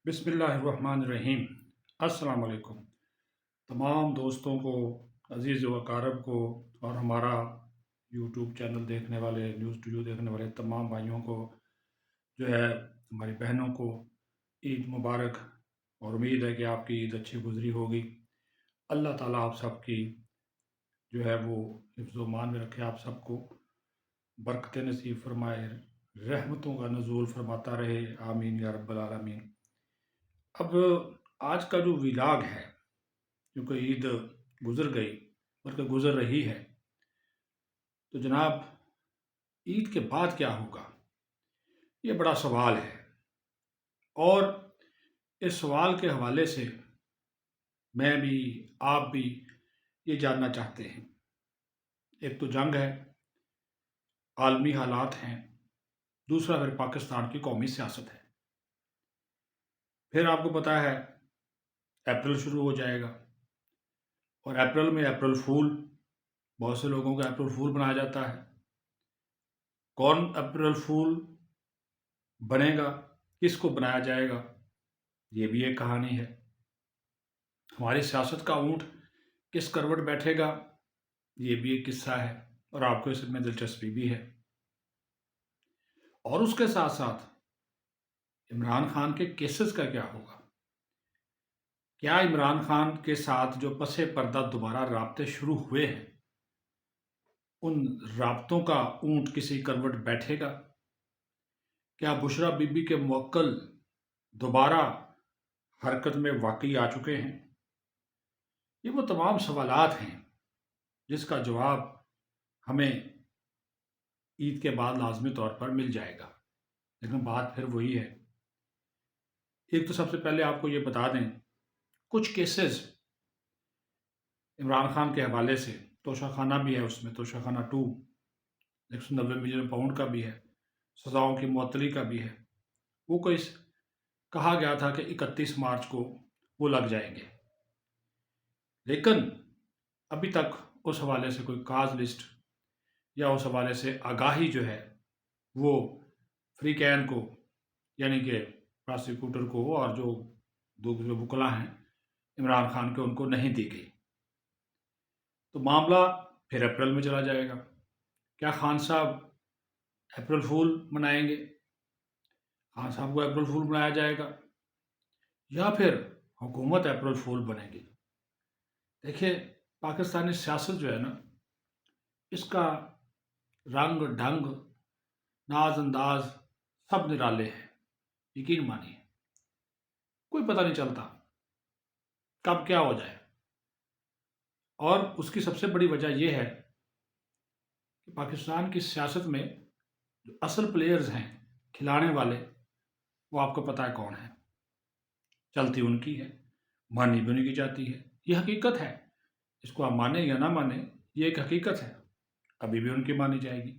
بسم اللہ الرحمن الرحیم۔ السلام علیکم تمام دوستوں کو، عزیز و اقارب کو، اور ہمارا یوٹیوب چینل دیکھنے والے، نیوز ٹو یو دیکھنے والے تمام بھائیوں کو، جو ہے ہماری بہنوں کو عید مبارک، اور امید ہے کہ آپ کی عید اچھی گزری ہوگی۔ اللہ تعالیٰ آپ سب کی جو ہے وہ حفظ و امان میں رکھے، آپ سب کو برکت نصیب فرمائے، رحمتوں کا نزول فرماتا رہے، آمین یا رب العالمین۔ اب آج کا جو ولاگ ہے، کیونکہ عید گزر گئی بلکہ گزر رہی ہے، تو جناب عید کے بعد کیا ہوگا، یہ بڑا سوال ہے۔ اور اس سوال کے حوالے سے میں بھی، آپ بھی یہ جاننا چاہتے ہیں۔ ایک تو جنگ ہے، عالمی حالات ہیں، دوسرا پھر پاکستان کی قومی سیاست ہے۔ پھر آپ کو پتا ہے اپریل شروع ہو جائے گا، اور اپریل میں اپریل فول، بہت سے لوگوں کا اپریل فول بنایا جاتا ہے۔ کون اپریل فول بنے گا، کس کو بنایا جائے گا، یہ بھی ایک کہانی ہے۔ ہماری سیاست کا اونٹ کس کروٹ بیٹھے گا، یہ بھی ایک قصہ ہے، اور آپ کو اس میں دلچسپی بھی ہے۔ اور اس کے ساتھ ساتھ عمران خان کے کیسز کا کیا ہوگا؟ کیا عمران خان کے ساتھ جو پس پردہ دوبارہ رابطے شروع ہوئے ہیں، ان رابطوں کا اونٹ کسی کروٹ بیٹھے گا؟ کیا بشرا بی بی کے موکل دوبارہ حرکت میں واقعی آ چکے ہیں؟ یہ وہ تمام سوالات ہیں جس کا جواب ہمیں عید کے بعد لازمی طور پر مل جائے گا، لیکن بات پھر وہی ہے۔ ایک تو سب سے پہلے آپ کو یہ بتا دیں، کچھ کیسز عمران خان کے حوالے سے، توشہ خانہ بھی ہے اس میں، توشہ خانہ 2 190 ملین پاؤنڈ کا بھی ہے، سزاؤں کی معطلی کا بھی ہے۔ وہ کہا گیا تھا کہ 31 مارچ کو وہ لگ جائیں گے، لیکن ابھی تک اس حوالے سے کوئی کاز لسٹ یا اس حوالے سے آگاہی جو ہے وہ فری کین کو، یعنی کہ پراسیکیوٹر کو، اور جو دوسرے وکلا ہیں عمران خان کے، ان کو نہیں دی گئی۔ تو معاملہ پھر اپریل میں چلا جائے گا۔ کیا خان صاحب اپریل فول منائیں گے؟ خان صاحب کو اپریل فول بنایا جائے گا، یا پھر حکومت اپریل فول بنے گی؟ دیکھیے، پاکستانی سیاست جو ہے نا، اس کا رنگ ڈھنگ، ناز انداز سب نرالے ہیں، یقین مانیے، کوئی پتہ نہیں چلتا کب کیا ہو جائے۔ اور اس کی سب سے بڑی وجہ یہ ہے کہ پاکستان کی سیاست میں جو اصل پلیئرز ہیں، کھلانے والے، وہ آپ کو پتہ ہے کون ہیں۔ چلتی ان کی ہے، مانی بھی ان کی جاتی ہے، یہ حقیقت ہے۔ اس کو آپ مانیں یا نہ مانیں، یہ ایک حقیقت ہے، ابھی بھی ان کی مانی جائے گی۔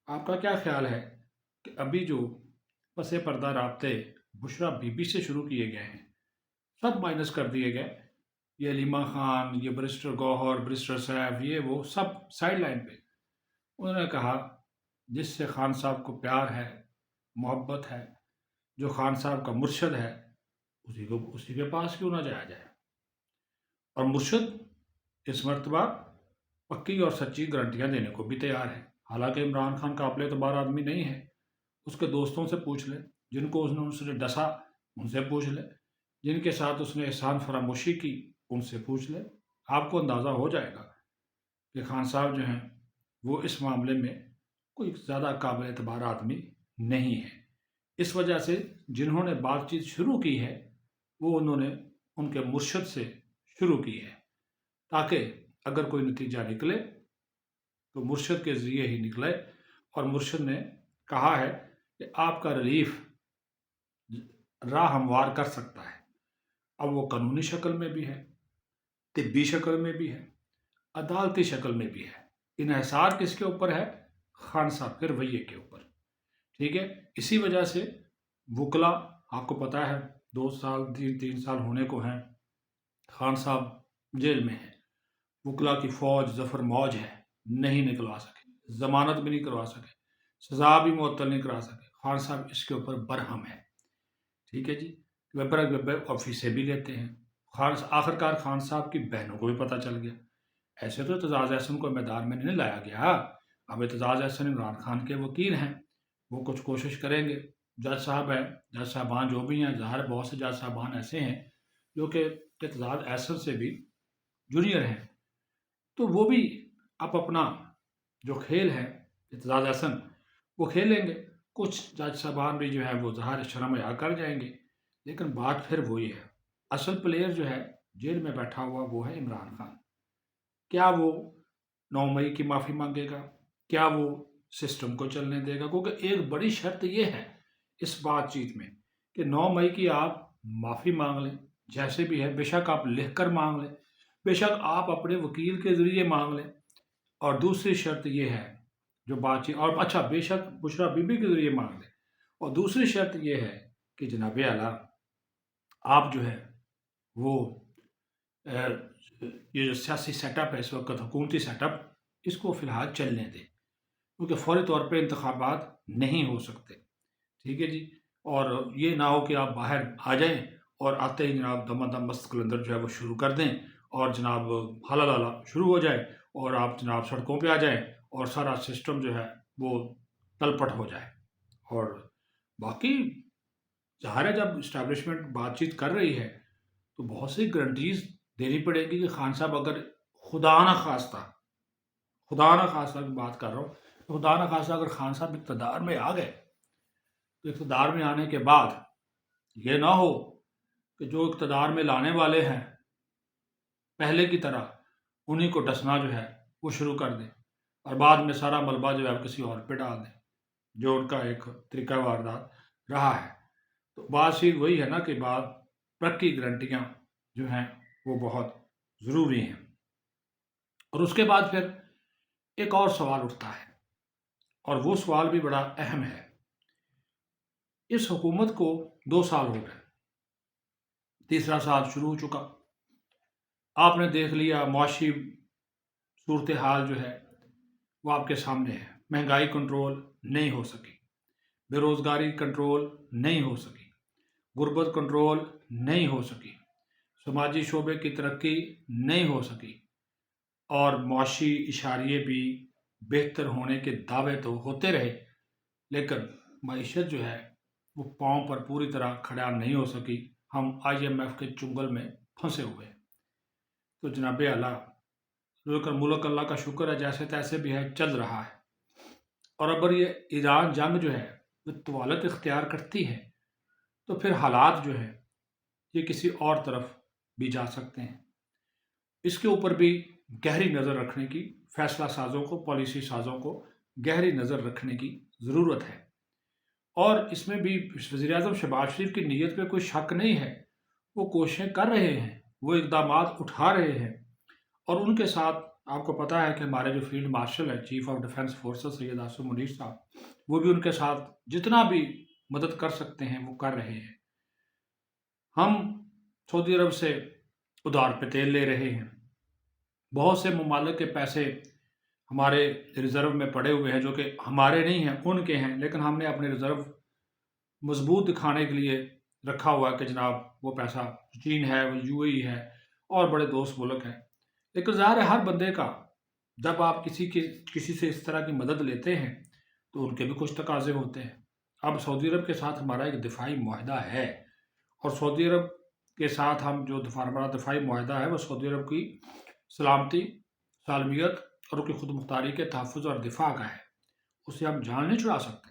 آپ کا کیا خیال ہے کہ ابھی جو پس پردہ رابطے بشرا بی بی سے شروع کیے گئے ہیں، سب مائنس کر دیے گئے؟ یہ علیمہ خان، یہ برسٹر گوہر، برسٹر سیف، یہ وہ سب سائیڈ لائن پہ۔ انہوں نے کہا جس سے خان صاحب کو پیار ہے، محبت ہے، جو خان صاحب کا مرشد ہے، اسی کے پاس کیوں نہ جایا جائے۔ اور مرشد اس مرتبہ پکی اور سچی گارنٹیاں دینے کو بھی تیار ہے۔ حالانکہ عمران خان قابل اعتبار آدمی نہیں ہے، اس کے دوستوں سے پوچھ لے، جن کو اس نے ڈسا ان سے پوچھ لے، جن کے ساتھ اس نے احسان فراموشی کی ان سے پوچھ لے، آپ کو اندازہ ہو جائے گا کہ خان صاحب جو ہیں وہ اس معاملے میں کوئی زیادہ قابل اعتبار آدمی نہیں ہے۔ اس وجہ سے جنہوں نے بات چیت شروع کی ہے، وہ انہوں نے ان کے مرشد سے شروع کی ہے، تاکہ اگر کوئی نتیجہ نکلے تو مرشد کے ذریعے ہی نکلے۔ اور مرشد نے کہا ہے کہ آپ کا ریلیف راہ ہموار کر سکتا ہے۔ اب وہ قانونی شکل میں بھی ہے، طبی شکل میں بھی ہے، عدالتی شکل میں بھی ہے۔ انحصار کس کے اوپر ہے؟ خان صاحب کے رویے کے اوپر، ٹھیک ہے۔ اسی وجہ سے وکلا، آپ کو پتا ہے 2 سال 3 سال ہونے کو ہیں، خان صاحب جیل میں ہیں، وکلا کی فوج ظفر موج ہے، نہیں نکلوا سکے، ضمانت بھی نہیں کروا سکے، سزا بھی معطل نہیں کرا سکے۔ خان صاحب اس کے اوپر برہم ہے، ٹھیک ہے جی۔ ویب آفیسیں بھی لیتے ہیں. آخرکار خان صاحب کی بہنوں کو بھی پتہ چل گیا. ایسے تو اعتزاز احسن کو میدان میں نہیں لایا گیا. اب اعتزاز احسن عمران خان کے وکیل ہیں، وہ کچھ کوشش کریں گے. جج صاحب ہیں، جج صاحبان جو بھی ہیں، ظاہر بہت سے جج صاحبان ایسے ہیں جو کہ اعتزاز احسن سے بھی جونیئر ہیں، تو وہ بھی اب اپنا جو کھیل ہے اعتزاز احسن وہ کھیلیں گے. کچھ جج صاحبان بھی جو ہے وہ ظاہر شرم حیا کر جائیں گے. لیکن بات پھر وہی ہے، اصل پلیئر جو ہے جیل میں بیٹھا ہوا وہ ہے عمران خان. کیا وہ 9 مئی کی معافی مانگے گا؟ کیا وہ سسٹم کو چلنے دے گا؟ کیونکہ ایک بڑی شرط یہ ہے اس بات چیت میں کہ 9 مئی کی آپ معافی مانگ لیں، جیسے بھی ہے، بے شک آپ لکھ کر مانگ لیں، بے شک آپ اپنے وکیل کے ذریعے مانگ لیں. اور دوسری شرط یہ ہے جو بات چیت، اور اچھا بے شک بشرا بی بی کے ذریعے مانگ لیں. اور دوسری شرط یہ ہے کہ جناب اعلیٰ آپ جو ہے وہ یہ جو سیاسی سیٹ اپ ہے اس وقت، حکومتی سیٹ اپ، اس کو فی الحال چلنے دیں، کیونکہ فوری طور پہ انتخابات نہیں ہو سکتے. ٹھیک ہے جی. اور یہ نہ ہو کہ آپ باہر آ جائیں اور آتے ہی جناب دم دم مست قلندر جو ہے وہ شروع کر دیں اور جناب حالا لالا شروع ہو جائے اور آپ جناب سڑکوں پہ آ جائیں اور سارا سسٹم جو ہے وہ تلپٹ ہو جائے. اور باقی ظاہر ہے جب اسٹیبلشمنٹ بات چیت کر رہی ہے تو بہت سی گارنٹیز دینی پڑے گی کہ خان صاحب اگر خدا نہ خواستہ کی بات کر رہا ہوں، خدا نہ خواستہ اگر خان صاحب اقتدار میں آ گئے تو اقتدار میں آنے کے بعد یہ نہ ہو کہ جو اقتدار میں لانے والے ہیں پہلے کی طرح انہیں کو ڈسنا جو ہے وہ شروع کر دیں اور بعد میں سارا ملبہ جو ہے کسی اور پہ ڈال دیں، جو ان کا ایک طریقہ واردات رہا ہے. تو بات چیت وہی ہے نا کہ بعد پکی گارنٹیاں جو ہیں وہ بہت ضروری ہیں. اور اس کے بعد پھر ایک اور سوال اٹھتا ہے اور وہ سوال بھی بڑا اہم ہے. اس حکومت کو 2 سال ہو گئے، تیسرا سال شروع ہو چکا. آپ نے دیکھ لیا معاشی صورتحال جو ہے وہ آپ کے سامنے ہے. مہنگائی کنٹرول نہیں ہو سکی، بے روزگاری کنٹرول نہیں ہو سکی، غربت کنٹرول نہیں ہو سکی، سماجی شعبے کی ترقی نہیں ہو سکی، اور معاشی اشاریے بھی بہتر ہونے کے دعوے تو ہوتے رہے لیکن معیشت جو ہے وہ پاؤں پر پوری طرح کھڑا نہیں ہو سکی. ہم IMF کے چنگل میں پھنسے ہوئے. تو جناب اعلیٰ ملک اللہ کا شکر ہے جیسے تیسے بھی ہے چل رہا ہے. اور اگر یہ ایران جنگ جو ہے وہ طوالت اختیار کرتی ہے تو پھر حالات جو ہے یہ کسی اور طرف بھی جا سکتے ہیں. اس کے اوپر بھی گہری نظر رکھنے کی، فیصلہ سازوں کو، پالیسی سازوں کو گہری نظر رکھنے کی ضرورت ہے. اور اس میں بھی وزیر اعظم شہباز شریف کی نیت پہ کوئی شک نہیں ہے. وہ کوششیں کر رہے ہیں، وہ اقدامات اٹھا رہے ہیں. اور ان کے ساتھ آپ کو پتہ ہے کہ ہمارے جو فیلڈ مارشل ہے، چیف آف ڈیفنس فورسز سید آصف منیر صاحب، وہ بھی ان کے ساتھ جتنا بھی مدد کر سکتے ہیں وہ کر رہے ہیں. ہم سعودی عرب سے ادھار پہ تیل لے رہے ہیں. بہت سے ممالک کے پیسے ہمارے ریزرو میں پڑے ہوئے ہیں جو کہ ہمارے نہیں ہیں، ان کے ہیں، لیکن ہم نے اپنے ریزرو مضبوط دکھانے کے لیے رکھا ہوا ہے کہ جناب وہ پیسہ چین ہے، وہ UAE ہے اور بڑے دوست ملک ہیں. لیکن ظاہر ہے ہر بندے کا جب آپ کسی سے اس طرح کی مدد لیتے ہیں تو ان کے بھی کچھ تقاضے ہوتے ہیں. اب سعودی عرب کے ساتھ ہمارا ایک دفاعی معاہدہ ہے اور سعودی عرب کے ساتھ ہم جو ہمارا دفاعی معاہدہ ہے وہ سعودی عرب کی سلامتی، سالمیت اور ان کی خود مختاری کے تحفظ اور دفاع کا ہے. اسے ہم جان نہیں چھڑا سکتے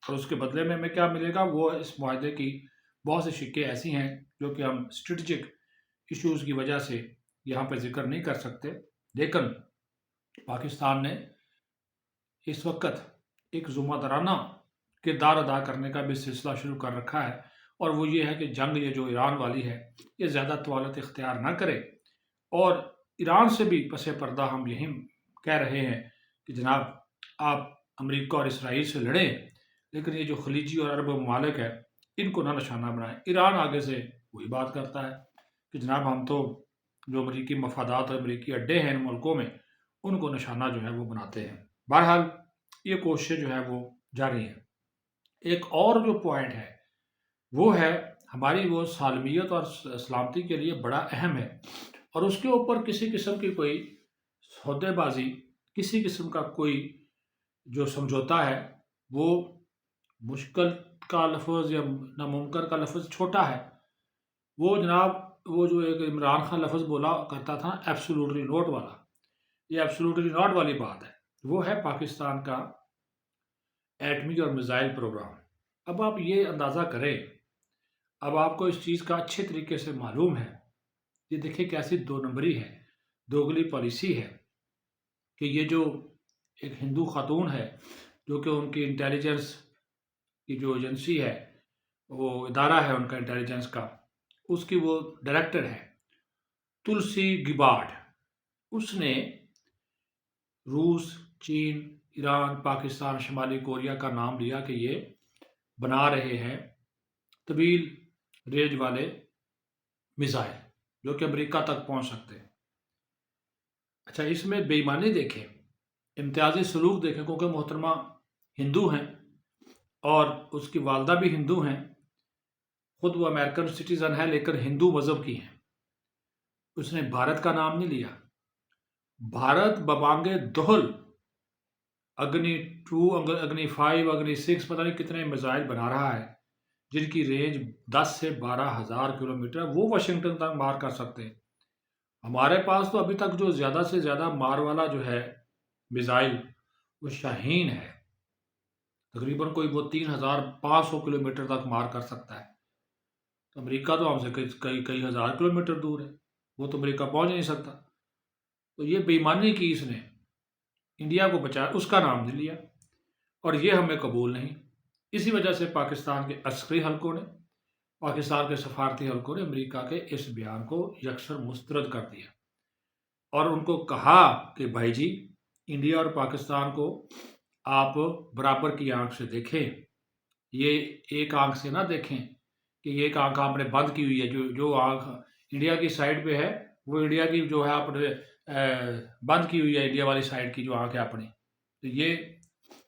اور اس کے بدلے میں ہمیں کیا ملے گا وہ اس معاہدے کی بہت سی شقیں ایسی ہیں جو کہ ہم اسٹریٹجک ایشوز کی وجہ سے یہاں پہ ذکر نہیں کر سکتے. لیکن پاکستان نے اس وقت ایک ذمہ دارانہ کردار ادا کرنے کا بھی سلسلہ شروع کر رکھا ہے اور وہ یہ ہے کہ جنگ یہ جو ایران والی ہے یہ زیادہ طوالت اختیار نہ کرے. اور ایران سے بھی پس پردہ ہم یہی کہہ رہے ہیں کہ جناب آپ امریکہ اور اسرائیل سے لڑیں لیکن یہ جو خلیجی اور عرب ممالک ہے ان کو نہ نشانہ بنائیں. ایران آگے سے وہی بات کرتا ہے کہ جناب ہم تو جو امریکی مفادات اور امریکی اڈے ہیں ان ملکوں میں ان کو نشانہ جو ہے وہ بناتے ہیں. بہرحال یہ کوششیں جو ہے وہ جاری ہیں. ایک اور جو پوائنٹ ہے وہ ہے ہماری وہ سالمیت اور سلامتی کے لیے بڑا اہم ہے، اور اس کے اوپر کسی قسم کی کوئی سودے بازی، کسی قسم کا کوئی جو سمجھوتا ہے، وہ مشکل کا لفظ یا ناممکن کا لفظ چھوٹا ہے۔ وہ جناب، وہ جو ایک عمران خان لفظ بولا کرتا تھا ایبسولوٹلی نوٹ والا، یہ ایبسولوٹلی ناٹ والی بات ہے، وہ ہے پاکستان کا ایٹمی اور میزائل پروگرام۔ اب آپ یہ اندازہ کریں، اب آپ کو اس چیز کا اچھے طریقے سے معلوم ہے، یہ دیکھیں کیسی دو نمبری ہے، دوگلی پالیسی ہے، کہ یہ جو ایک ہندو خاتون ہے، جو کہ ان کی انٹیلیجنس کی جو ایجنسی ہے، وہ ادارہ ہے ان کا انٹیلیجنس کا، اس کی وہ ڈائریکٹر ہے تلسی گبارڈ۔ اس نے روس، چین، ایران، پاکستان، شمالی کوریا کا نام لیا کہ یہ بنا رہے ہیں طویل رینج والے میزائل جو کہ امریکہ تک پہنچ سکتے ہیں۔ اچھا، اس میں بے ایمانی دیکھیں، امتیازی سلوک دیکھیں، کیونکہ محترمہ ہندو ہیں اور اس کی والدہ بھی ہندو ہیں، خود وہ امریکن سٹیزن ہے لیکن ہندو مذہب کی ہیں۔ اس نے بھارت کا نام نہیں لیا۔ بھارت ببانگے دہل اگنی 2، اگنی 5، اگنی 6، پتہ نہیں کتنے میزائل بنا رہا ہے، جن کی رینج 10 سے 12,000 کلومیٹر ہے، وہ واشنگٹن تک مار کر سکتے ہیں۔ ہمارے پاس تو ابھی تک جو زیادہ سے زیادہ مار والا جو ہے میزائل، وہ شاہین ہے، تقریباً کوئی وہ 3,500 کلومیٹر تک مار کر سکتا ہے۔ تو امریکہ تو ہم سے کئی ہزار کلومیٹر دور ہے، وہ تو امریکہ پہنچ نہیں سکتا۔ تو یہ بے ایمانی کی اس نے، انڈیا کو بچایا، اس کا نام نہیں لیا، اور یہ ہمیں قبول نہیں۔ اسی وجہ سے پاکستان کے عسکری حلقوں نے، پاکستان کے سفارتی حلقوں نے امریکہ کے اس بیان کو یکسر مسترد کر دیا، اور ان کو کہا کہ بھائی جی، انڈیا اور پاکستان کو آپ برابر کی آنکھ سے دیکھیں، یہ ایک آنکھ سے نہ دیکھیں کہ یہ ایک آنکھ آپ نے بند کی ہوئی ہے، جو آنکھ انڈیا کی سائڈ پہ ہے، وہ انڈیا کی جو ہے آپ نے بند کی ہوئی ہے، انڈیا والی سائڈ کی جو آنکھ ہے اپنی، تو یہ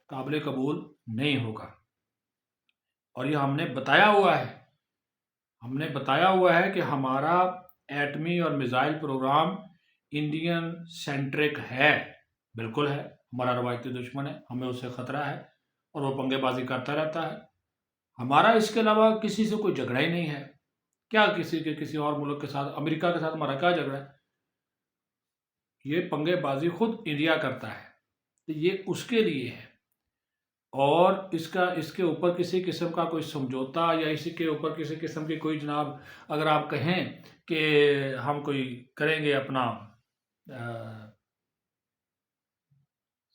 قابل قبول نہیں ہوگا۔ اور یہ ہم نے بتایا ہوا ہے کہ ہمارا ایٹمی اور میزائل پروگرام انڈین سینٹرک ہے، بالکل ہے، ہمارا روایتی دشمن ہے، ہمیں اس سے خطرہ ہے، اور وہ پنگے بازی کرتا رہتا ہے۔ ہمارا اس کے علاوہ کسی سے کوئی جھگڑا ہی نہیں ہے، کیا کسی اور ملک کے ساتھ، امریکہ کے ساتھ ہمارا کیا جھگڑا ہے؟ یہ پنگے بازی خود انڈیا کرتا ہے، تو یہ اس کے لیے ہے، اور اس کے اوپر کسی قسم کا کوئی سمجھوتا یا اسی کے اوپر کسی قسم کی کوئی جناب، اگر آپ کہیں کہ ہم کوئی کریں گے اپنا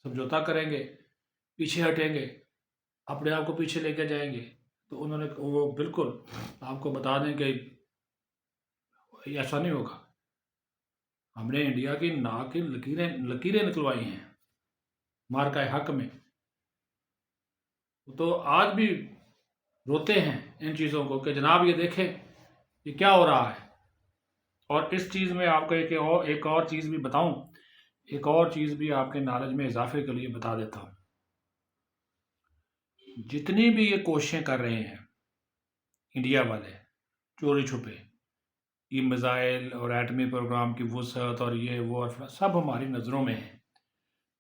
سمجھوتا کریں گے، پیچھے ہٹیں گے، اپنے آپ کو پیچھے لے کے جائیں گے، تو انہوں نے وہ بالکل آپ کو بتا دیں کہ ایسا نہیں ہوگا۔ ہم نے انڈیا کی ناک کی لکیریں نکلوائی ہیں مارکہ حق میں، تو آج بھی روتے ہیں ان چیزوں کو کہ جناب یہ دیکھیں یہ کیا ہو رہا ہے۔ اور اس چیز میں آپ کو ایک اور چیز بھی بتاؤں، ایک اور چیز بھی آپ کے نالج میں اضافے کے لیے بتا دیتا ہوں۔ جتنی بھی یہ کوششیں کر رہے ہیں انڈیا والے چوری چھپے، یہ میزائل اور ایٹمی پروگرام کی وسعت اور یہ وہ سب ہماری نظروں میں ہیں،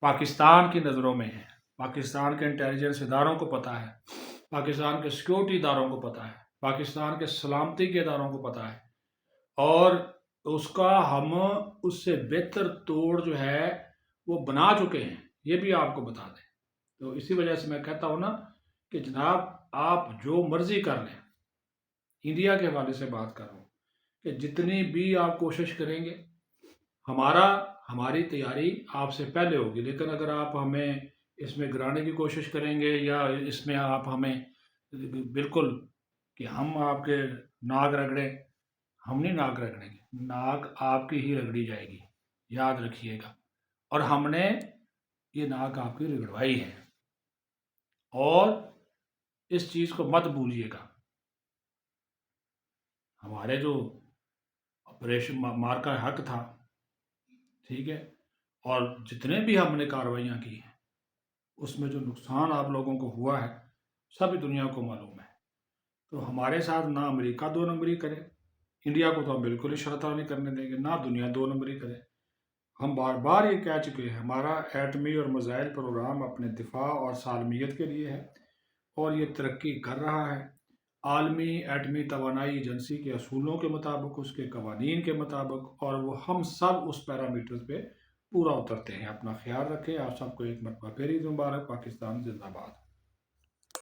پاکستان کی نظروں میں ہیں، پاکستان کے انٹیلیجنس اداروں کو پتہ ہے، پاکستان کے سیکورٹی اداروں کو پتہ ہے، پاکستان کے سلامتی کے اداروں کو پتہ ہے، اور اس کا ہم اس سے بہتر توڑ جو ہے وہ بنا چکے ہیں، یہ بھی آپ کو بتا دیں۔ تو اسی وجہ سے میں کہتا ہوں نا کہ جناب آپ جو مرضی کر لیں، انڈیا کے حوالے سے بات کر رہا ہوں، کہ جتنی بھی آپ کوشش کریں گے، ہماری تیاری آپ سے پہلے ہوگی، لیکن اگر آپ ہمیں اس میں گرانے کی کوشش کریں گے، یا اس میں آپ ہمیں بالکل کہ ہم آپ کے ناک رگڑیں، ہم نہیں ناک رگڑیں گے، ناک آپ کی ہی رگڑی جائے گی، یاد رکھیے گا، اور ہم نے یہ ناک آپ کی رگڑوائی ہے، اور اس چیز کو مت بھولیے گا۔ ہمارے جو آپریشن مارکا حق تھا، ٹھیک ہے، اور جتنے بھی ہم نے کارروائیاں کی ہیں، اس میں جو نقصان آپ لوگوں کو ہوا ہے سبھی دنیا کو معلوم ہے۔ تو ہمارے ساتھ نہ امریکہ دو نمبری کرے، انڈیا کو تو ہم بالکل ہی شرطہ نہیں کرنے دیں گے، نہ دنیا دو نمبری کرے۔ ہم بار بار یہ کہہ چکے ہیں ہمارا ایٹمی اور میزائل پروگرام اپنے دفاع اور سالمیت کے لیے ہے، اور یہ ترقی کر رہا ہے عالمی ایٹمی توانائی ایجنسی کے اصولوں کے مطابق، اس کے قوانین کے مطابق، اور وہ ہم سب اس پیرامیٹر پہ پورا اترتے ہیں۔ اپنا خیال رکھیں۔ آپ سب کو ایک مرتبہ پھر عید مبارک۔ پاکستان زندہ باد۔